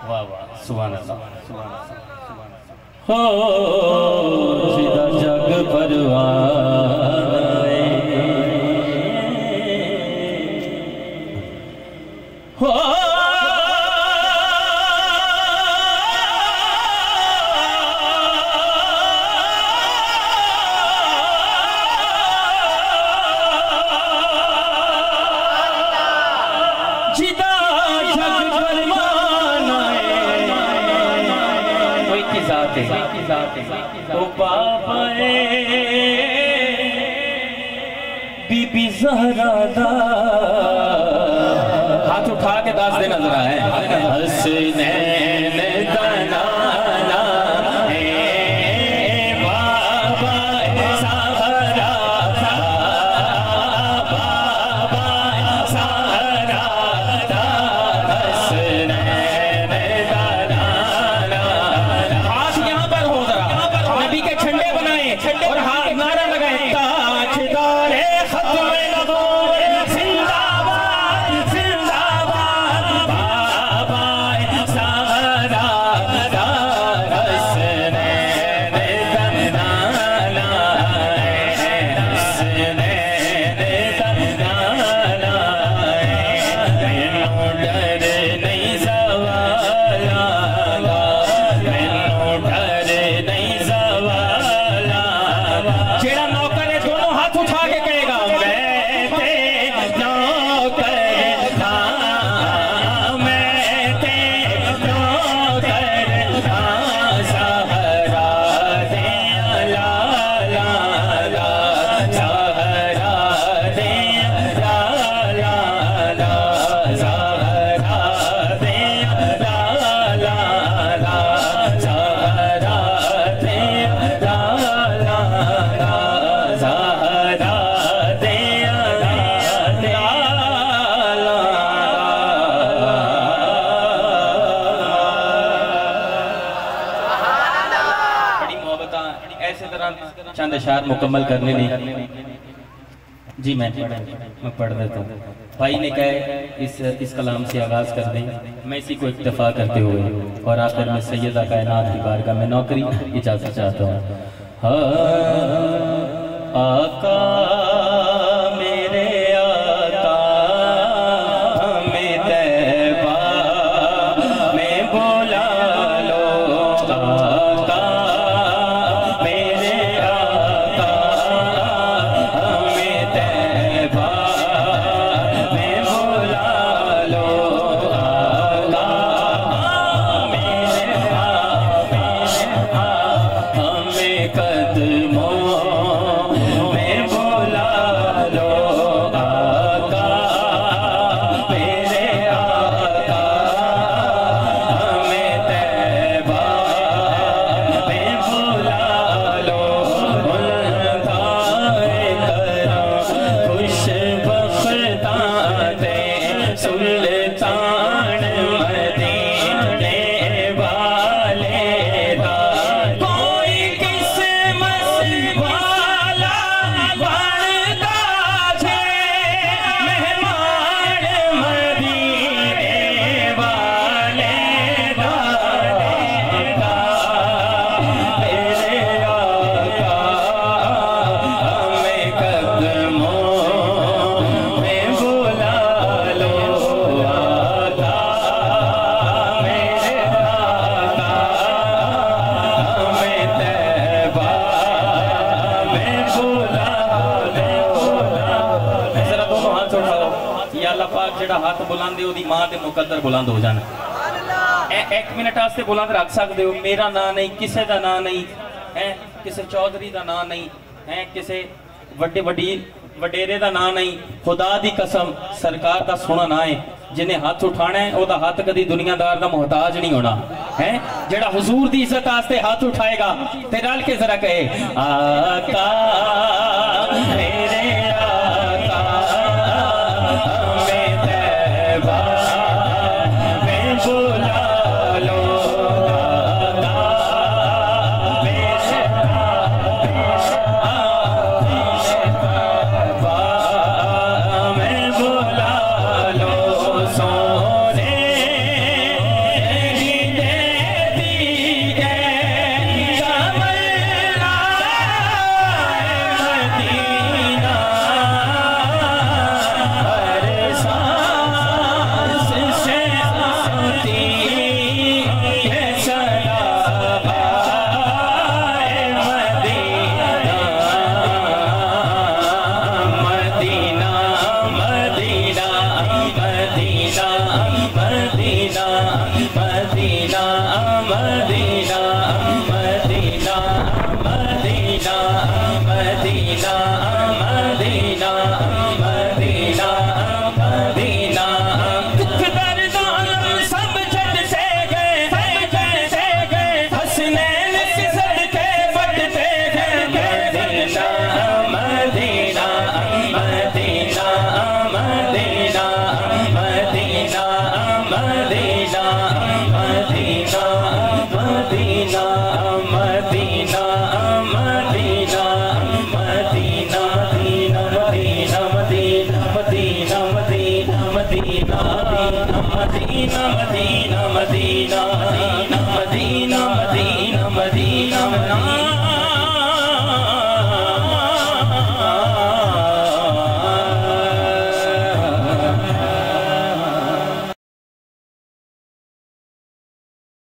واہ واہ سبحان اللہ ہو جدا جگ پروان ہو او بابائے بی بی زہرا دا ہاتھ اٹھا کے داس دینا ذرا ہے حسنین دنانا اے بابائے زہرا دا بابائے زہرا دا حسنین اور ہاتھ نعرہ لگائیں تاجدار ختم نبوت زندہ باد زندہ باد بابا زہرا دا حسنین دنانا حسنین دنانا مینوں ڈر نہیں زوالا مینوں ڈر نہیں زوالا جیڑا نوکر ہے دونوں ہاتھ اٹھا کے کہے گا میں تے نوکر ہاں میں تے نوکر ہاں زہرا دے لا لا لا زہرا دے لا لا لا زہرا دے لا لا لا زہرا دے لا لا چند اشعار مکمل کرنے نہیں جی میں پڑھ دیتا ہوں بھائی نے کہا اس کلام سے آغاز کر دیں میں اسی کو اکتفا کرتے ہوئے اور آخر میں سیدہ کائنات کی بارگاہ میں نوکری اجازت چاہتا ہوں آقا میرے آقا ہمیں طیبہ میں بولا لو آقا میرے آقا ہمیں طیبہ میں بولا لو آقا میرے آقا ہمیں قدموں میں بولا لو آقا میرے آقا ہمیں طیبہ میں بولا لو ملتائے کرم خوش بختاں دے سلطان مدینے والے دا کوئی قسمت والا بنتا جے مہمان مدینے والے دا میرے آقا ہمیں قدموں میں بولا لو آقا میرے آقا ہمیں طیبہ میں بولا لو ذرا دونوں ہاتھ اٹھاؤ یا اللہ پاک جڑا ہاتھ بلاندے ہو دی ماں تے مقدر بلند ہو جانا ایک منٹ آستے بلند رکھ سکتے ہو میرا نا نہیں کسے دا نا نہیں کسے چودھری دا نا نہیں کسے وڈیرے دا نا نہیں خدا دی قسم سرکار دا سونا نا ہے جنہیں ہاتھ اٹھانا ہے او دا ہاتھ کدی دنیا دار دا محتاج نہیں ہونا جڑا حضور دی عزت آستے ہاتھ اٹھائے گا تے ڈال کے ذرا کہے آقا میرے آقا ہمیں طیبہ میں بولا لو آقا میرے طیبہ میں بولا لو سونے مدینہ مدینہ مدینہ مدینہ مدینہ مدینہ مدینہ دکھ درد عالم سب چھٹ سے گئے حسنین کے صدقے بٹتے گئے مدینہ مدینہ مدینہ مدینہ مدینہ مدینہ مدینہ مدینہ مدینہ مدینہ مدینہ مدینہ مدینہ مدینہ مدینہ مدینہ مدینہ